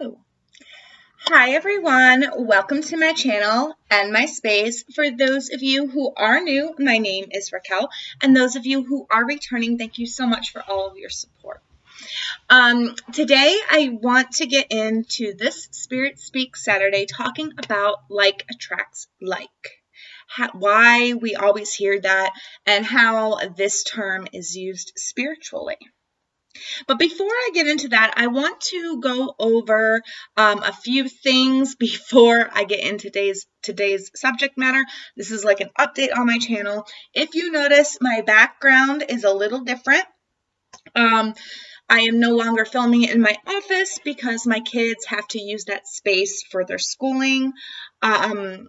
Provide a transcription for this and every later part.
Oh. Hi everyone, welcome to my channel and my space. For those of you who are new, my name is Racquel, and those of you who are returning, thank you so much for all of your support. Today I want to get into this Spirit Speak Saturday talking about like attracts like. Why we always hear that and how this term is used spiritually. But before I get into that, I want to go over a few things before I get into today's subject matter. This is like an update on my channel. If you notice, my background is a little different. I am no longer filming it in my office because my kids have to use that space for their schooling. And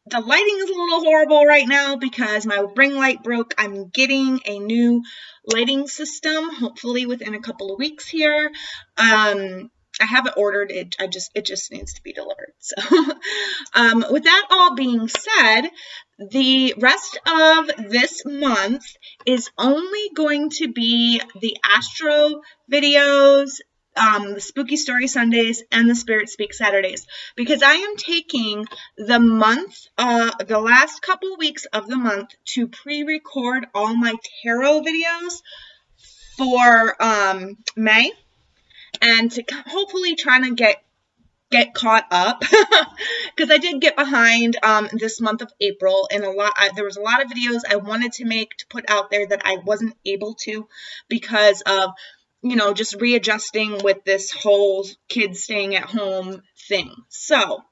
the lighting is a little horrible right now because my ring light broke. I'm getting a new lighting system, hopefully within a couple of weeks here. I haven't ordered it. It just needs to be delivered. So, with that all being said, the rest of this month is only going to be the Astro videos, the Spooky Story Sundays, and the Spirit Speak Saturdays, because I am taking the last couple weeks of the month to pre-record all my tarot videos for May, and to hopefully try to get caught up because I did get behind this month of April, and there was a lot of videos I wanted to make to put out there that I wasn't able to because of just readjusting with this whole kids staying at home thing. So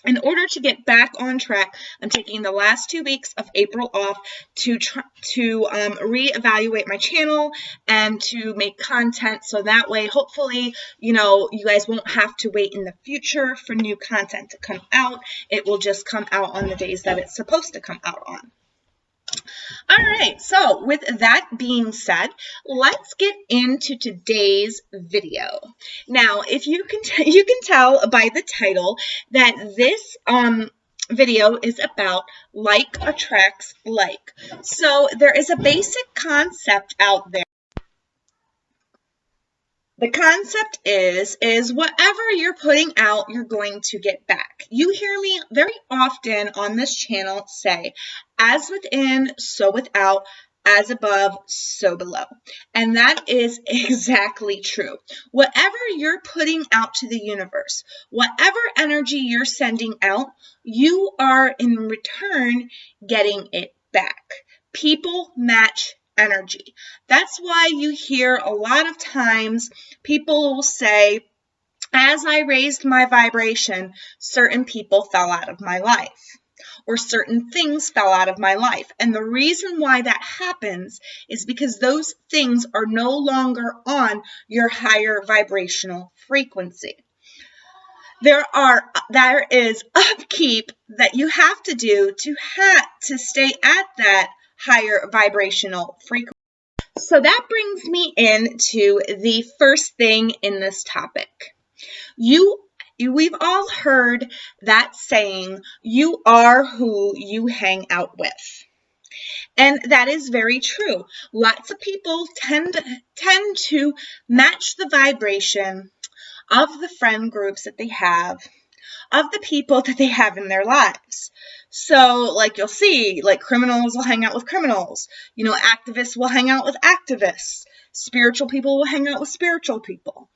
in order to get back on track, I'm taking the last 2 weeks of April off to reevaluate my channel and to make content, so that way, hopefully, you guys won't have to wait in the future for new content to come out. It will just come out on the days that it's supposed to come out on. All right, so with that being said, let's get into today's video. Now, if you can tell by the title that this video is about like attracts like. So there is a basic concept out there. The concept is whatever you're putting out, you're going to get back. You hear me very often on this channel say, as within, so without, as above, so below. And that is exactly true. Whatever you're putting out to the universe, whatever energy you're sending out, you are in return getting it back. People match energy. That's why you hear a lot of times people will say, as I raised my vibration, certain people fell out of my life, or certain things fell out of my life. And the reason why that happens is because those things are no longer on your higher vibrational frequency. There is upkeep that you have to do to stay at that higher vibrational frequency. So that brings me into the first thing in this topic. We've all heard that saying, you are who you hang out with. And that is very true. Lots of people tend to match the vibration of the friend groups that they have, of the people that they have in their lives. So, like you'll see, like criminals will hang out with criminals. Activists will hang out with activists. Spiritual people will hang out with spiritual people.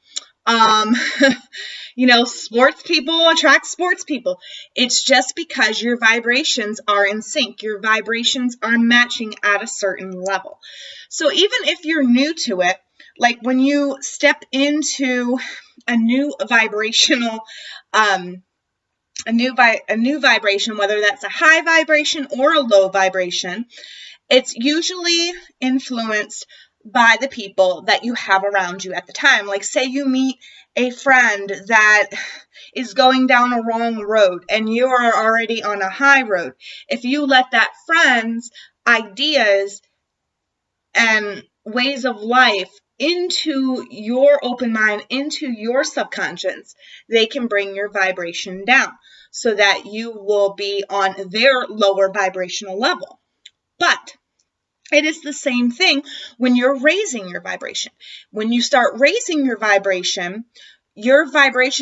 Sports people attract sports people. It's just because your vibrations are in sync. Your vibrations are matching at a certain level. So even if you're new to it, like when you step into a new vibrational, a new vibration, whether that's a high vibration or a low vibration, it's usually influenced by the people that you have around you at the time. Like, say you meet a friend that is going down a wrong road and you are already on a high road. If you let that friend's ideas and ways of life into your open mind, into your subconscious, they can bring your vibration down so that you will be on their lower vibrational level. But It is the same thing when you're raising your vibration. When you start raising your vibration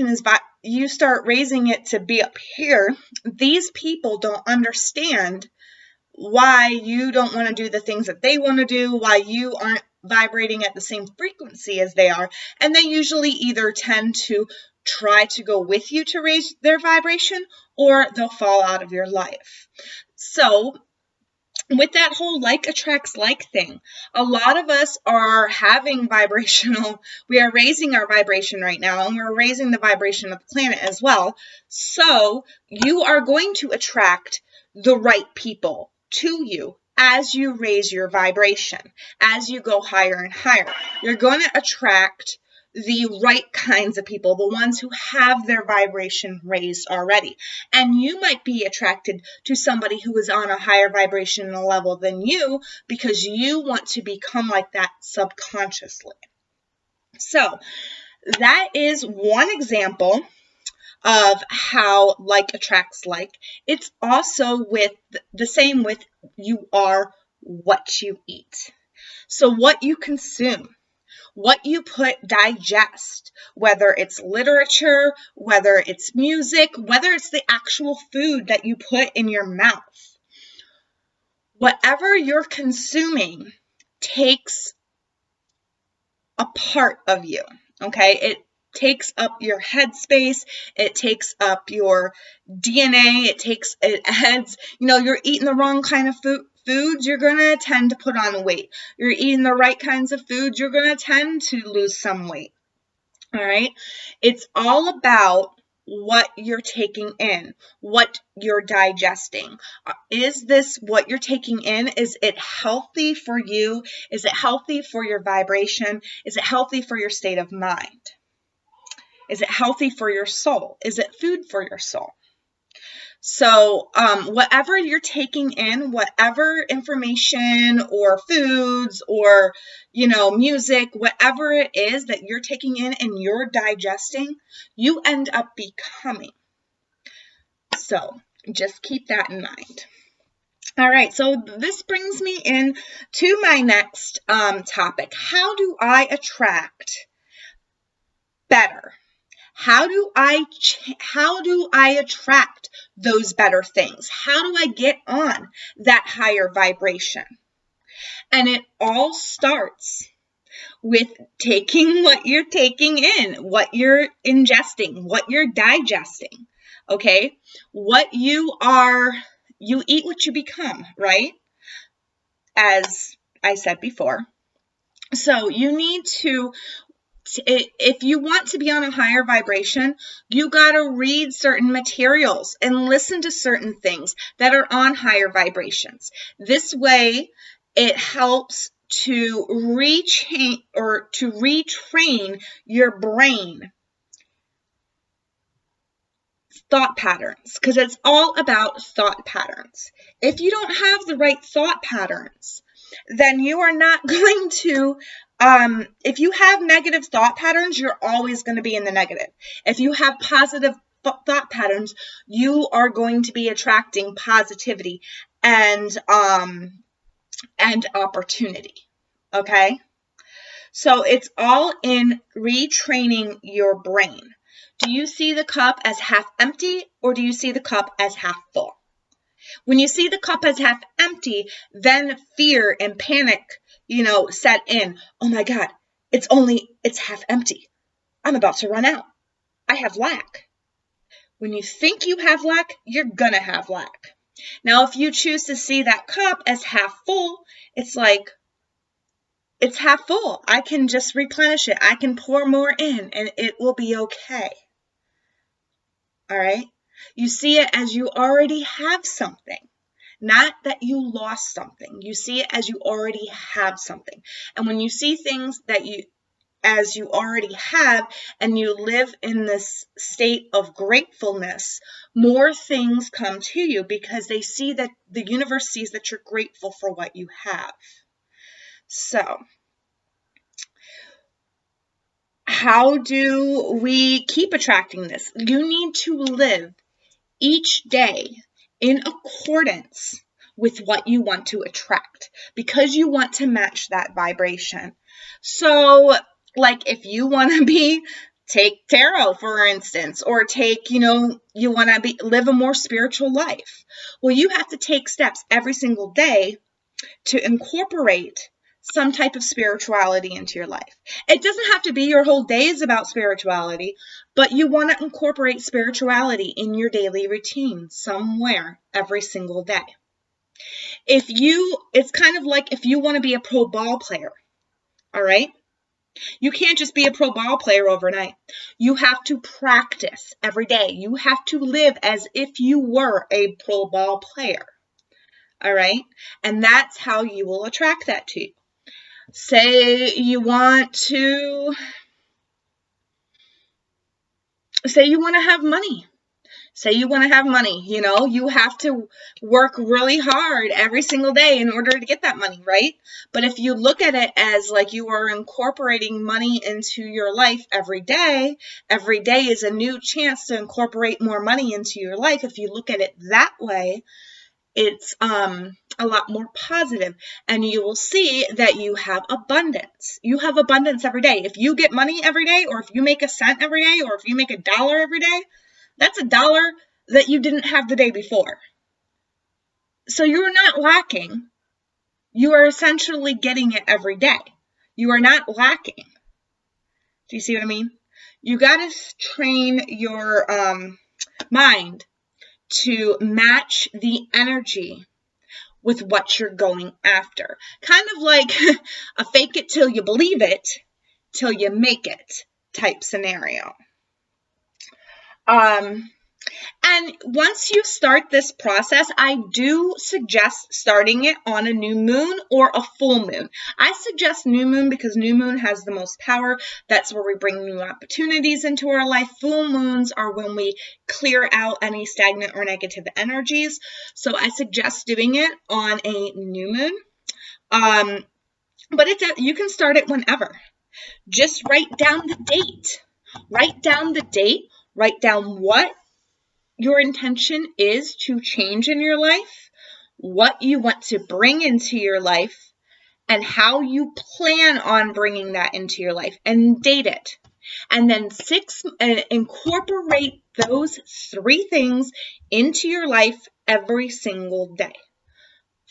is, you start raising it to be up here. These people don't understand why you don't want to do the things that they want to do, why you aren't vibrating at the same frequency as they are. And they usually either tend to try to go with you to raise their vibration, or they'll fall out of your life. So with that whole like attracts like thing, a lot of us are having we are raising our vibration right now, and we're raising the vibration of the planet as well. So you are going to attract the right people to you as you raise your vibration, as you go higher and higher. You're going to attract the right kinds of people, the ones who have their vibration raised already. And you might be attracted to somebody who is on a higher vibrational level than you because you want to become like that subconsciously. So that is one example of how like attracts like. It's also with the same with you are what you eat. So what you consume, what you digest, whether it's literature, whether it's music, whether it's the actual food that you put in your mouth. Whatever you're consuming takes a part of you, okay? It takes up your headspace, it takes up your DNA, it adds, you're eating the wrong kind of foods, you're going to tend to put on weight. You're eating the right kinds of foods, you're going to tend to lose some weight. All right? It's all about what you're taking in, what you're digesting. Is this what you're taking in? Is it healthy for you? Is it healthy for your vibration? Is it healthy for your state of mind? Is it healthy for your soul? Is it food for your soul? So whatever you're taking in, whatever information or foods or, music, whatever it is that you're taking in and you're digesting, you end up becoming. So just keep that in mind. All right, so this brings me in to my next topic. How do I attract better? How do I attract those better things? How do I get on that higher vibration? And it all starts with taking what you're taking in, what you're ingesting, what you're digesting. Okay? You eat what you become, right? As I said before. So you need to, if you want to be on a higher vibration, you got to read certain materials and listen to certain things that are on higher vibrations. This way, it helps to retrain your brain thought patterns, because it's all about thought patterns. If you don't have the right thought patterns, then you are not going to, if you have negative thought patterns, you're always going to be in the negative. If you have positive thought patterns, you are going to be attracting positivity and opportunity. Okay? So it's all in retraining your brain. Do you see the cup as half empty, or do you see the cup as half full? When you see the cup as half empty, then fear and panic, set in. Oh my God, it's half empty. I'm about to run out. I have lack. When you think you have lack, you're gonna have lack. Now, if you choose to see that cup as half full, it's like, it's half full. I can just replenish it. I can pour more in and it will be okay. All right? You see it as you already have something, not that you lost something. You see it as you already have something. And when you see things as you already have, and you live in this state of gratefulness, more things come to you because they see that the universe sees that you're grateful for what you have. So, how do we keep attracting this? You need to live each day in accordance with what you want to attract, because you want to match that vibration. So, like if you want to take tarot, for instance, or take, you want to live a more spiritual life. Well, you have to take steps every single day to incorporate some type of spirituality into your life. It doesn't have to be your whole day is about spirituality, but you want to incorporate spirituality in your daily routine somewhere every single day. It's kind of like if you want to be a pro ball player, all right? You can't just be a pro ball player overnight. You have to practice every day. You have to live as if you were a pro ball player. All right? And that's how you will attract that to you. Say you want to have money. Say you want to have money, you have to work really hard every single day in order to get that money, right? But if you look at it as like you are incorporating money into your life every day is a new chance to incorporate more money into your life. If you look at it that way, it's a lot more positive, and you will see that you have abundance. You have abundance every day. If you get money every day, or if you make a cent every day, or if you make $1 every day, that's $1 that you didn't have the day before. So you're not lacking. You are essentially getting it every day. You are not lacking. Do you see what I mean? You got to train your mind to match the energy with what you're going after. Kind of like a fake it till you believe it, till you make it type scenario. And once you start this process, I do suggest starting it on a new moon or a full moon. I suggest new moon because new moon has the most power. That's where we bring new opportunities into our life. Full moons are when we clear out any stagnant or negative energies. So I suggest doing it on a new moon. But you can start it whenever. Just write down the date. Write down the date. Write down what your intention is to change in your life, what you want to bring into your life, and how you plan on bringing that into your life, and date it. And then incorporate those 3 things into your life every single day.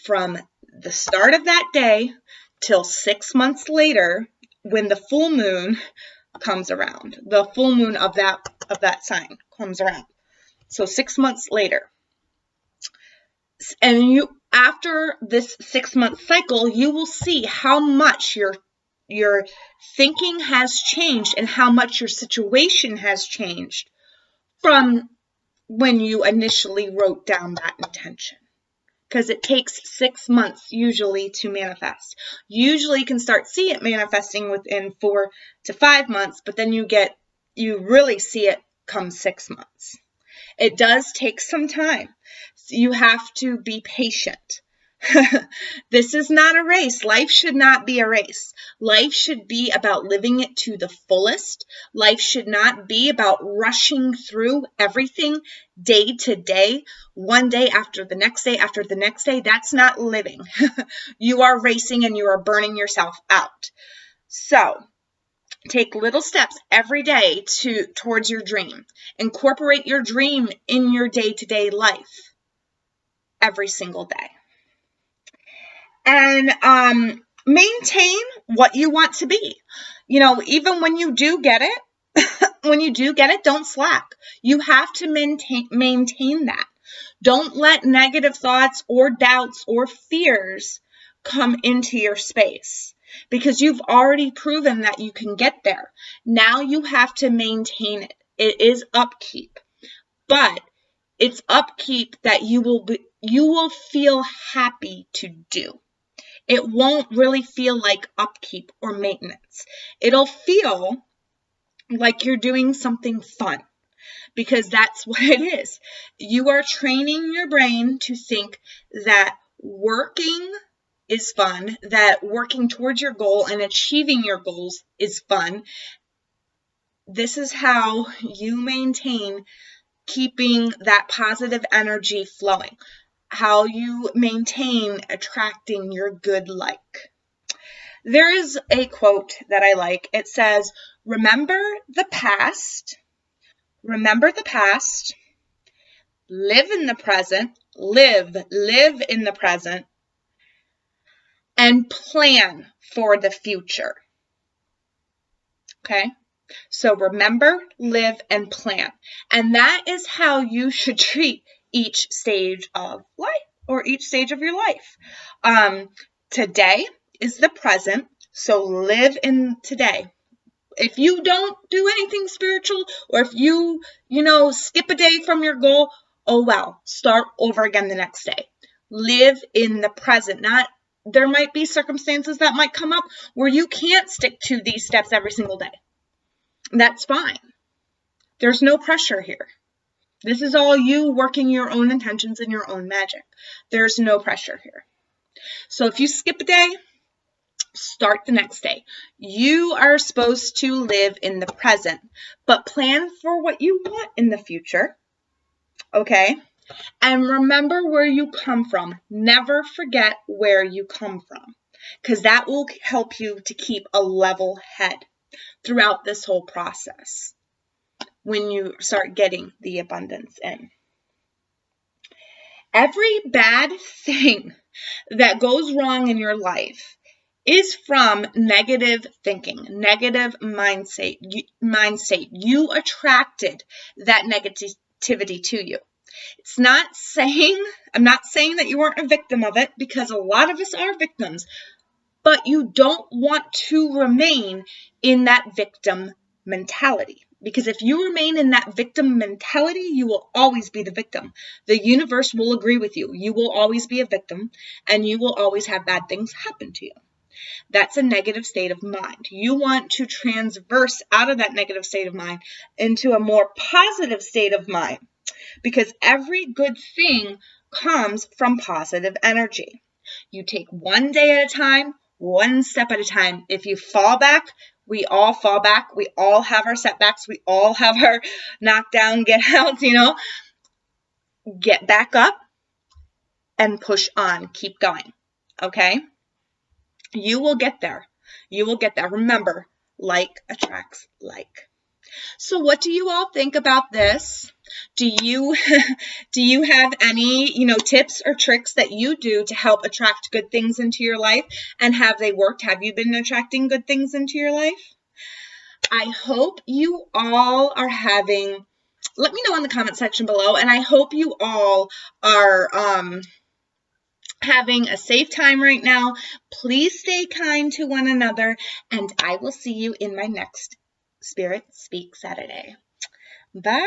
From the start of that day till 6 months later, when the full moon comes around. The full moon of that sign comes around. So 6 months later. And after this 6-month cycle, you will see how much your thinking has changed and how much your situation has changed from when you initially wrote down that intention. Because it takes 6 months usually to manifest. Usually you can start see it manifesting within 4 to 5 months, but then you really see it come 6 months. It does take some time. You have to be patient. This is not a race. Life should not be a race. Life should be about living it to the fullest. Life should not be about rushing through everything day to day, one day after the next day after the next day. That's not living. You are racing and you are burning yourself out. So, take little steps every day towards your dream. Incorporate your dream in your day-to-day life every single day. And maintain what you want to be. Even when you do get it, don't slack. You have to maintain that. Don't let negative thoughts or doubts or fears come into your space, because you've already proven that you can get there. Now you have to maintain it. It is upkeep, but it's upkeep that you will feel happy to do. It won't really feel like upkeep or maintenance. It'll feel like you're doing something fun, because that's what it is. You are training your brain to think that working is fun, that working towards your goal and achieving your goals is fun. This is how you maintain keeping that positive energy flowing. how you maintain attracting your good luck. There is a quote that I like. It says, remember the past, live in the present, live in the present, and plan for the future. Okay? So remember, live, and plan. And that is how you should treat each stage of life or each stage of your life. Today is the present, so live in today. If you don't do anything spiritual, or if you skip a day from your goal, oh well, start over again the next day. Live in the present. There might be circumstances that might come up where you can't stick to these steps every single day. That's fine. There's no pressure here. This is all you working your own intentions and your own magic. There's no pressure here. So if you skip a day, start the next day. You are supposed to live in the present, but plan for what you want in the future. Okay? And remember where you come from. Never forget where you come from, because that will help you to keep a level head throughout this whole process when you start getting the abundance in. Every bad thing that goes wrong in your life is from negative thinking, negative mindset. You attracted that negativity to you. I'm not saying that you weren't a victim of it, because a lot of us are victims, but you don't want to remain in that victim mentality. Because if you remain in that victim mentality, you will always be the victim. The universe will agree with you. You will always be a victim, and you will always have bad things happen to you. That's a negative state of mind. You want to transverse out of that negative state of mind into a more positive state of mind, because every good thing comes from positive energy. You take one day at a time, one step at a time. If you fall back, we all fall back. We all have our setbacks. We all have our knockdown, get out, Get back up and push on. Keep going. Okay? You will get there. You will get there. Remember, like attracts like. So what do you all think about this? Do you have any, tips or tricks that you do to help attract good things into your life? And have they worked? Have you been attracting good things into your life? I hope you all are let me know in the comment section below, and I hope you all are having a safe time right now. Please stay kind to one another, and I will see you in my next Spirit Speak Saturday. Bye.